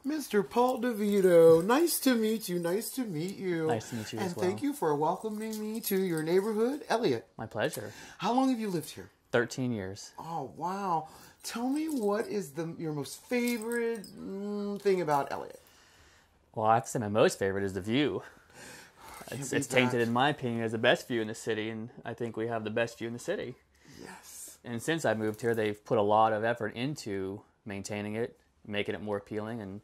Mr. Paul Devito, nice to meet you. Nice to meet you. Nice to meet you as well. And thank you for welcoming me to your neighborhood, Elliott. My pleasure. How long have you lived here? 13 years. Oh, wow. Tell me, what is your most favorite thing about Elliott? Well, I have to say my most favorite is the view. It's tainted, in my opinion, as the best view in the city, and I think we have the best view in the city. Yes. And since I moved here, they've put a lot of effort into maintaining it, making it more appealing, and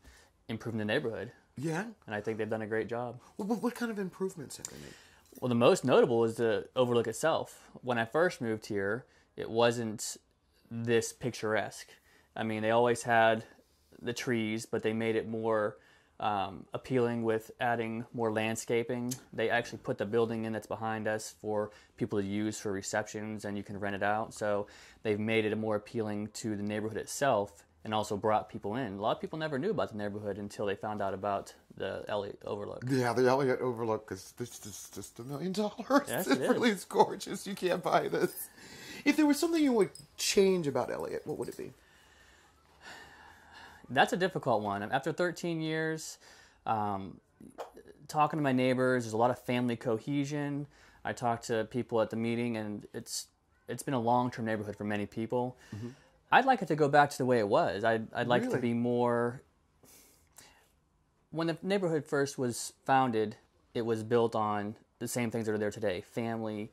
improving the neighborhood. Yeah? And I think they've done a great job. Well, what kind of improvements have they made? Well, the most notable is the overlook itself. When I first moved here, it wasn't this picturesque. I mean, they always had the trees, but they made it more appealing with adding more landscaping. They actually put the building in that's behind us for people to use for receptions, and you can rent it out. So they've made it more appealing to the neighborhood itself, and also brought people in. A lot of people never knew about the neighborhood until they found out about the Elliott Overlook. Yeah, the Elliott Overlook is just $1 million. Yes, it really is gorgeous. You can't buy this. If there was something you would change about Elliott, what would it be? That's a difficult one. After 13 years, talking to my neighbors, there's a lot of family cohesion. I talked to people at the meeting, and it's been a long-term neighborhood for many people. Mm-hmm. I'd like it to go back to the way it was. I'd like it to be more... When the neighborhood first was founded, it was built on the same things that are there today. Family,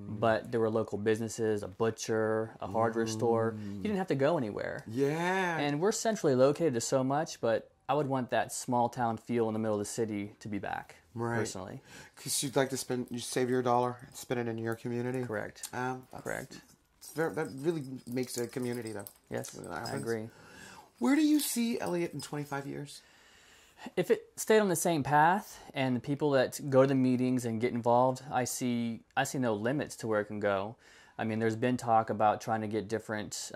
but there were local businesses, a butcher, a hardware store. You didn't have to go anywhere. Yeah. And we're centrally located to so much, but I would want that small town feel in the middle of the city to be back, personally. Because you'd like to you save your dollar and spend it in your community? Correct. Correct. That really makes a community, though. Yes, I agree. Where do you see Elliott in 25 years? If it stayed on the same path, and the people that go to the meetings and get involved, I see no limits to where it can go. I mean, there's been talk about trying to get different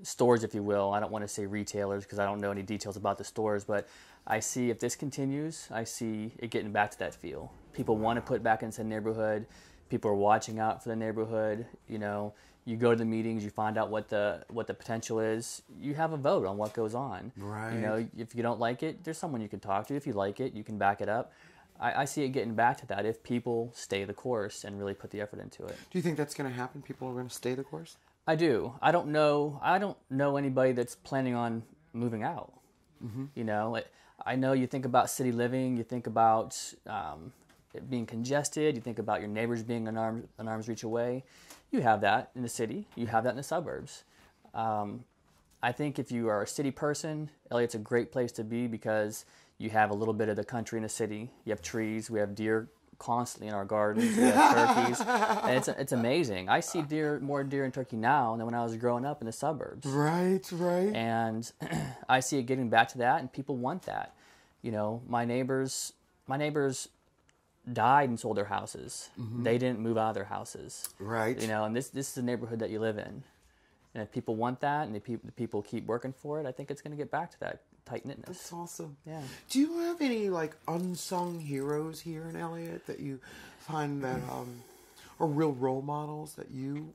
stores, if you will. I don't want to say retailers because I don't know any details about the stores, but I see if this continues, I see it getting back to that feel. People want to put back into the neighborhood. People are watching out for the neighborhood. You know, you go to the meetings, you find out what the potential is. You have a vote on what goes on. Right. You know, if you don't like it, there's someone you can talk to. If you like it, you can back it up. I see it getting back to that if people stay the course and really put the effort into it. Do you think that's going to happen? People are going to stay the course? I do. I don't know anybody that's planning on moving out. Mm-hmm. You know, I know you think about city living, you think about it being congested, you think about your neighbors being an arm's reach away. You have that in the city. You have that in the suburbs. I think if you are a city person, Elliott's a great place to be because you have a little bit of the country in the city. You have trees. We have deer constantly in our gardens. We have turkeys. And it's amazing. I see more deer and turkey now than when I was growing up in the suburbs. Right. And I see it getting back to that, and people want that. You know, my neighbors died and sold their houses. Mm-hmm. They didn't move out of their houses. Right. You know, and this is the neighborhood that you live in. And if people want that, and the people keep working for it, I think it's going to get back to that tight-knitness. That's awesome. Yeah. Do you have any, unsung heroes here in Elliott that you find that are real role models that you...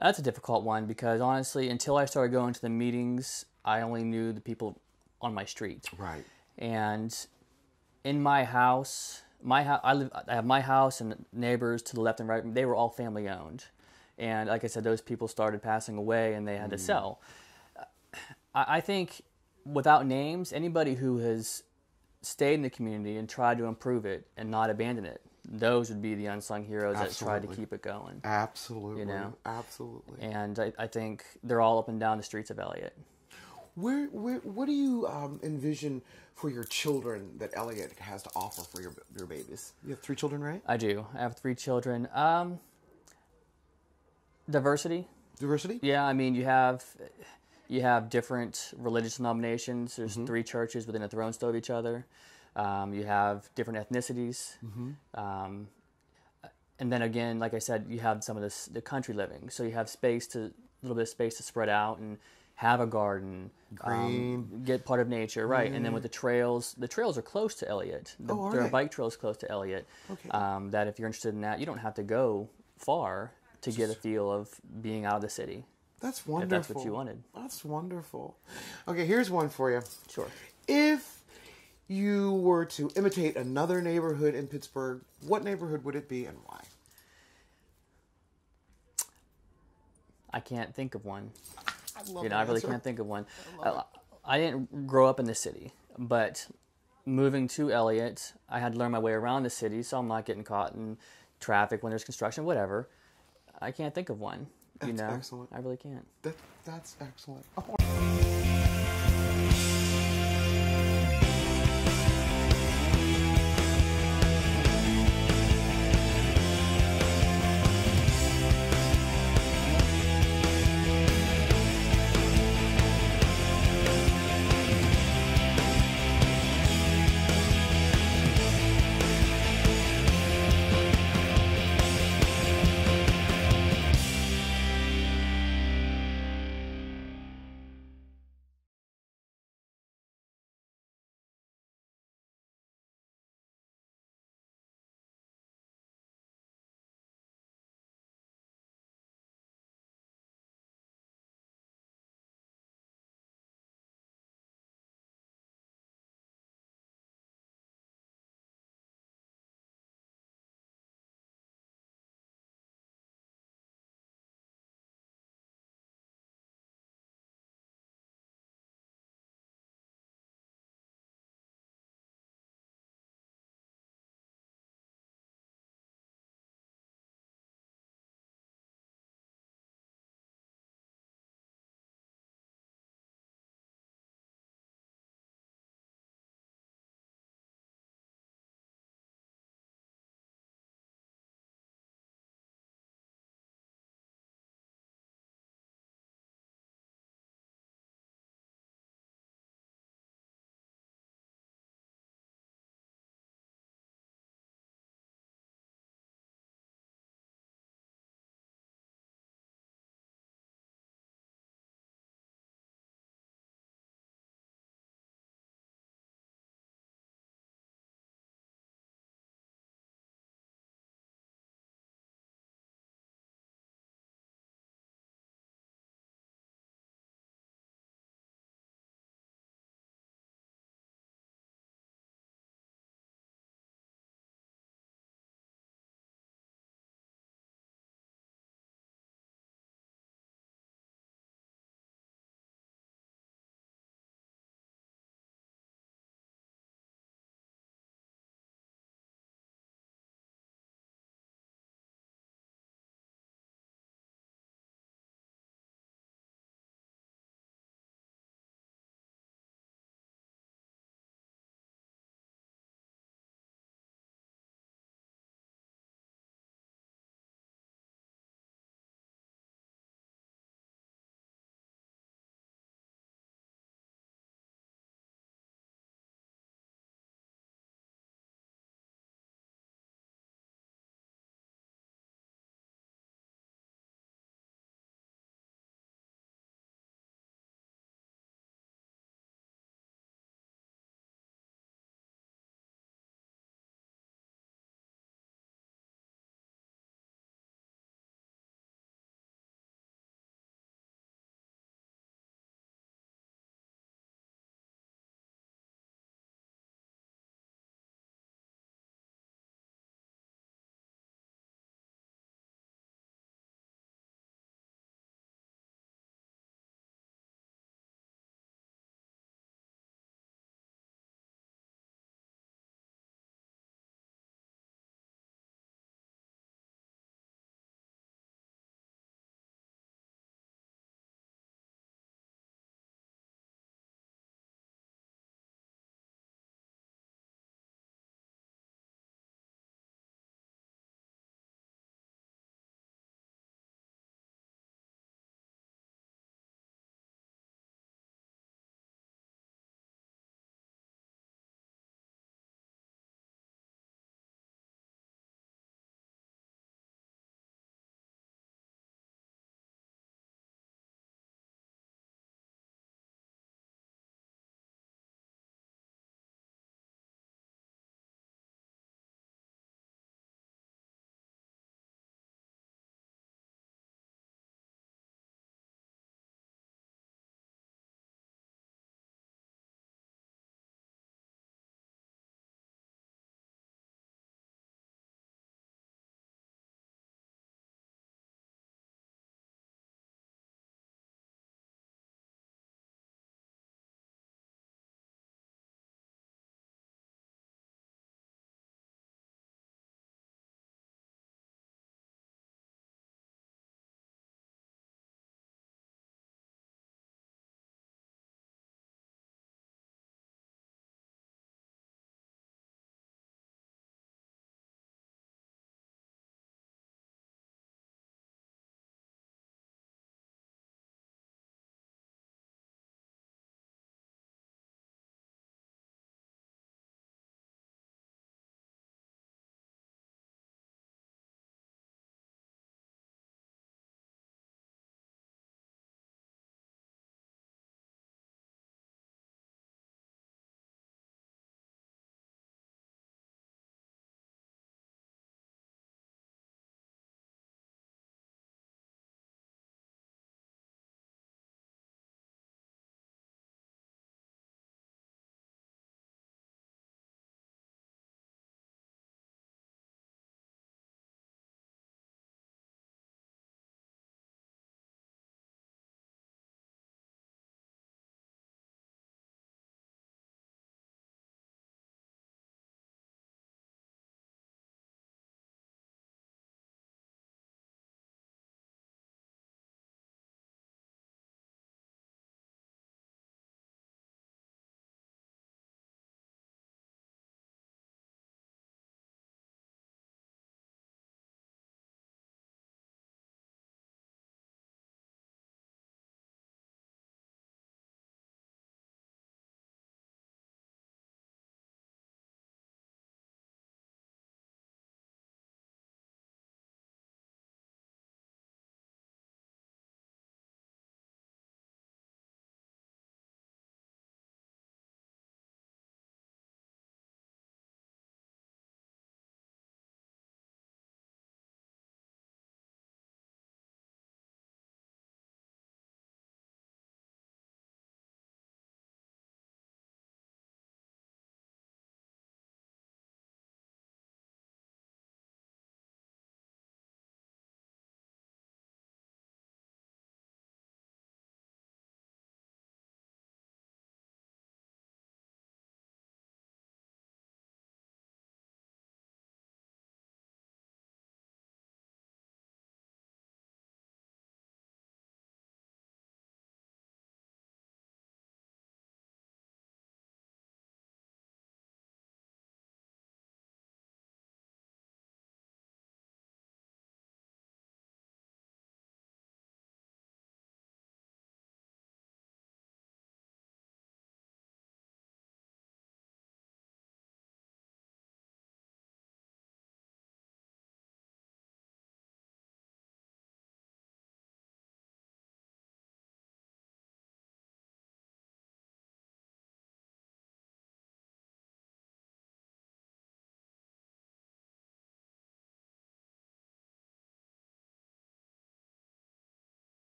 That's a difficult one because, honestly, until I started going to the meetings, I only knew the people on my street. Right. And in my house... I have my house and neighbors to the left and right. They were all family owned, and like I said, those people started passing away, and they had to sell. I think, without names, anybody who has stayed in the community and tried to improve it and not abandon it, those would be the unsung heroes that tried to keep it going. Absolutely. You know, absolutely. And I think they're all up and down the streets of Elliott. What do you envision for your children that Elliott has to offer for your babies? You have 3 children, right? I do. I have 3 children. Diversity. Diversity? Yeah, I mean, you have different religious denominations. There's 3 churches within a throne's of each other. You have different ethnicities. Mm-hmm. And then again, like I said, you have some of the country living. So you have a little bit of space to spread out and have a garden, green, get part of nature, right? And then with the trails are close to Elliott. There are bike trails close to Elliott. Okay. That if you're interested in that, you don't have to go far to get a feel of being out of the city. That's wonderful. If that's what you wanted. That's wonderful. Okay, here's one for you. Sure. If you were to imitate another neighborhood in Pittsburgh, what neighborhood would it be and why? I can't think of one. I really can't think of one. I didn't grow up in the city, but moving to Elliott, I had to learn my way around the city, so I'm not getting caught in traffic when there's construction, whatever. I can't think of one. That's excellent. I really can't. That's excellent. Oh.